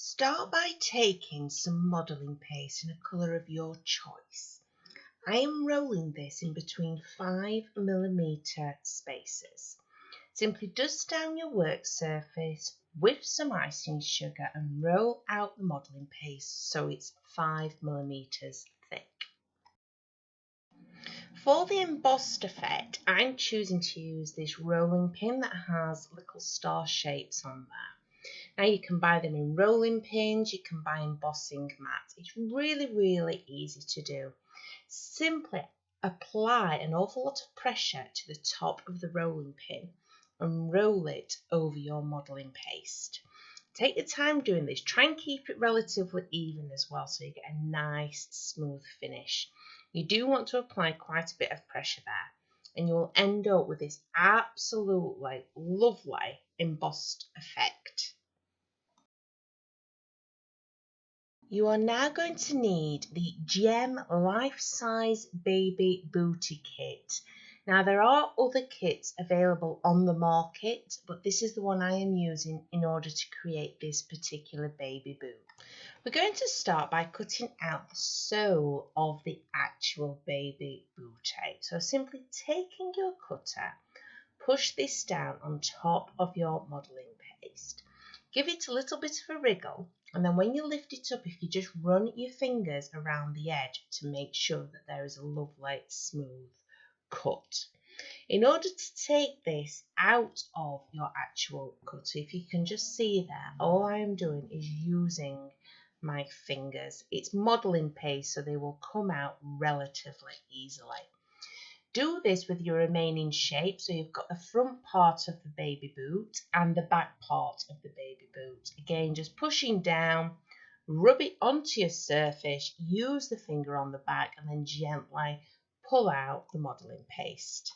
Start by taking some modelling paste in a colour of your choice. I am rolling this in between 5mm spaces. Simply dust down your work surface with some icing sugar and roll out the modelling paste so it's 5mm thick. For the embossed effect, I'm choosing to use this rolling pin that has little star shapes on there. Now you can buy them in rolling pins, you can buy embossing mats. It's really easy to do. Simply apply an awful lot of pressure to the top of the rolling pin and roll it over your modelling paste. Take your time doing this. Try and keep it relatively even as well so you get a nice smooth finish. You do want to apply quite a bit of pressure there and you will end up with this absolutely lovely embossed effect. You are now going to need the Gem Life Size Baby Booty Kit. Now there are other kits available on the market, but this is the one I am using in order to create this particular baby boot. We're going to start by cutting out the sole of the actual baby booty. So simply taking your cutter, push this down on top of your modelling paste. Give it a little bit of a wriggle, and then when you lift it up, if you just run your fingers around the edge to make sure that there is a lovely smooth cut. In order to take this out of your actual cutter, if you can just see there, all I am doing is using my fingers. It's modelling paste, so they will come out relatively easily. Do this with your remaining shape, so you've got the front part of the baby boot and the back part of the baby boot. Again, just pushing down, rub it onto your surface, use the finger on the back and then gently pull out the modelling paste.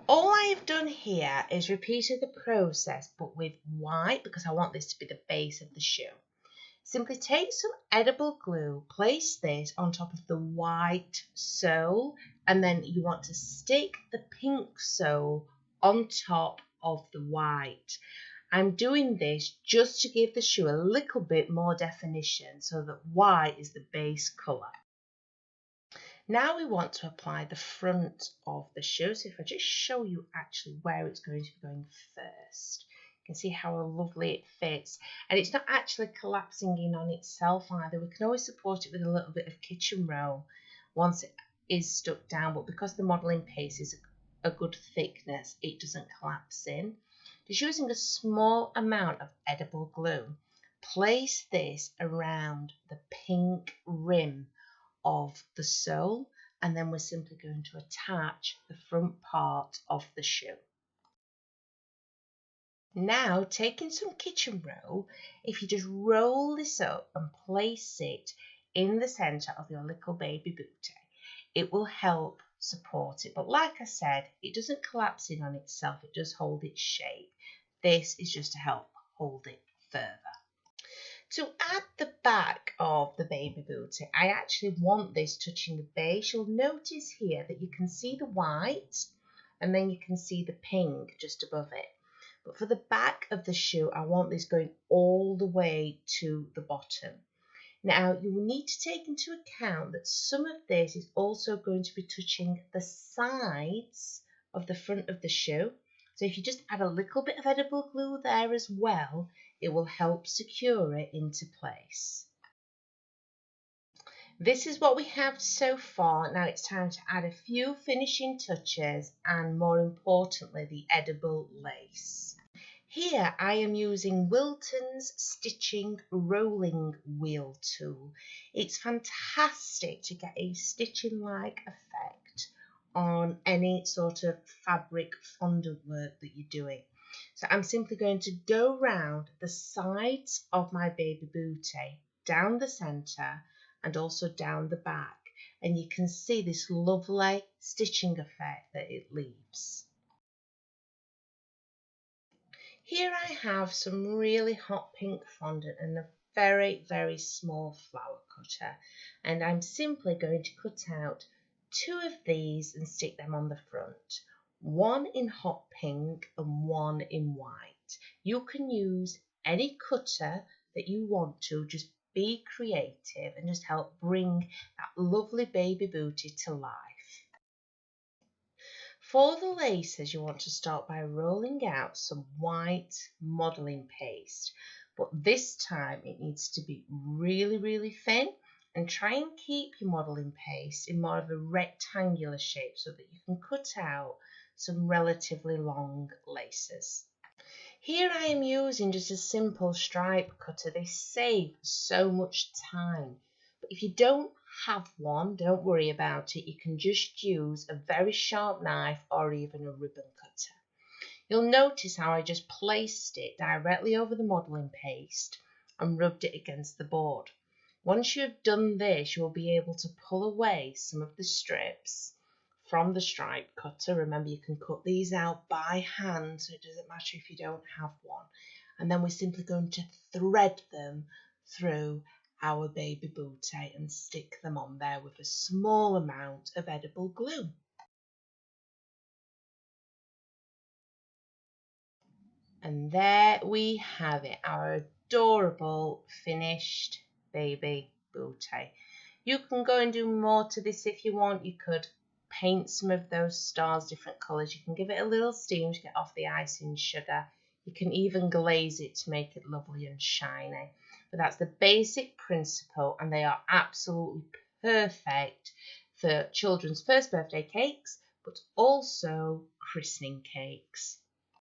All I have done here is repeated the process but with white because I want this to be the base of the shoe. Simply take some edible glue, place this on top of the white sole, and then you want to stick the pink sole on top of the white. I'm doing this just to give the shoe a little bit more definition so that white is the base colour. Now we want to apply the front of the shoe. So if I just show you actually where it's going to be going first. You can see how lovely it fits, and it's not actually collapsing in on itself either. We can always support it with a little bit of kitchen roll once it is stuck down, but because the modelling paste is a good thickness, it doesn't collapse in. Just using a small amount of edible glue, place this around the pink rim of the sole, and then we're simply going to attach the front part of the shoe. Now, taking some kitchen roll, if you just roll this up and place it in the centre of your little baby booty, it will help support it. But like I said, it doesn't collapse in on itself, it does hold its shape. This is just to help hold it further. To add the back of the baby booty, I actually want this touching the base. You'll notice here that you can see the white and then you can see the pink just above it. But for the back of the shoe, I want this going all the way to the bottom. Now, you will need to take into account that some of this is also going to be touching the sides of the front of the shoe. So if you just add a little bit of edible glue there as well, it will help secure it into place. This is what we have so far. Now it's time to add a few finishing touches and, more importantly, the edible lace. Here I am using Wilton's Stitching Rolling Wheel tool. It's fantastic to get a stitching-like effect on any sort of fabric fondant work that you're doing. So I'm simply going to go round the sides of my baby booty, down the centre and also down the back, and you can see this lovely stitching effect that it leaves. Here I have some really hot pink fondant and a very small flower cutter, and I'm simply going to cut out 2 of these and stick them on the front. one in hot pink and one in white. You can use any cutter that you want to, just be creative and just help bring that lovely baby booty to life. For the laces, you want to start by rolling out some white modelling paste, but this time it needs to be really, really thin, and try and keep your modelling paste in more of a rectangular shape so that you can cut out some relatively long laces. Here I am using just a simple stripe cutter. They save so much time. But if you don't have one, don't worry about it. You can just use a very sharp knife or even a ribbon cutter. You'll notice how I just placed it directly over the modelling paste and rubbed it against the board. Once you've done this, you'll be able to pull away some of the strips from the stripe cutter. Remember, you can cut these out by hand, so it doesn't matter if you don't have one. And then we're simply going to thread them through our baby booty and stick them on there with a small amount of edible glue. And there we have it, our adorable finished baby booty. You can go and do more to this if you want. You could paint some of those stars different colours. You can give it a little steam to get off the icing sugar. You can even glaze it to make it lovely and shiny. But that's the basic principle, and they are absolutely perfect for children's first birthday cakes, but also christening cakes.